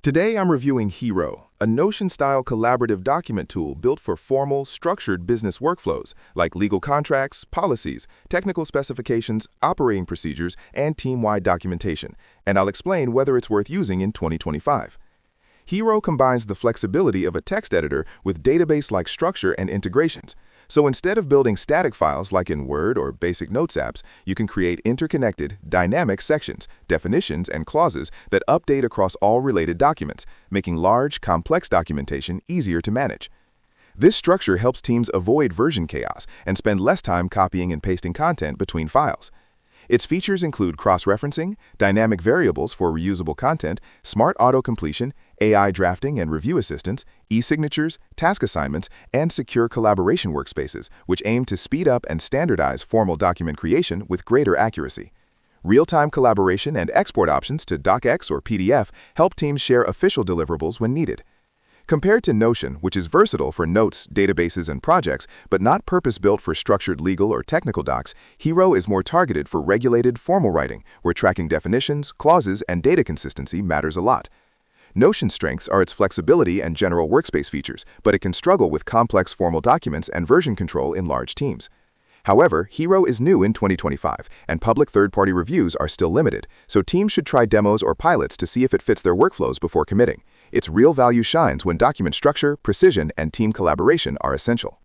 Today I'm reviewing Hero, a Notion-style collaborative document tool built for formal, structured business workflows like legal contracts, policies, technical specifications, operating procedures, and team-wide documentation, and I'll explain whether it's worth using in 2025. Hero combines the flexibility of a text editor with database-like structure and integrations. So instead of building static files like in Word or basic Notes apps, you can create interconnected, dynamic sections, definitions, and clauses that update across all related documents, making large, complex documentation easier to manage. This structure helps teams avoid version chaos and spend less time copying and pasting content between files. Its features include cross-referencing, dynamic variables for reusable content, smart auto-completion, AI drafting and review assistance, e-signatures, task assignments, and secure collaboration workspaces, which aim to speed up and standardize formal document creation with greater accuracy. Real-time collaboration and export options to DocX or PDF help teams share official deliverables when needed. Compared to Notion, which is versatile for notes, databases, and projects, but not purpose-built for structured legal or technical docs, Hero is more targeted for regulated, formal writing, where tracking definitions, clauses, and data consistency matters a lot. Notion's strengths are its flexibility and general workspace features, but it can struggle with complex formal documents and version control in large teams. However, Hero is new in 2025, and public third-party reviews are still limited, so teams should try demos or pilots to see if it fits their workflows before committing. Its real value shines when document structure, precision, and team collaboration are essential.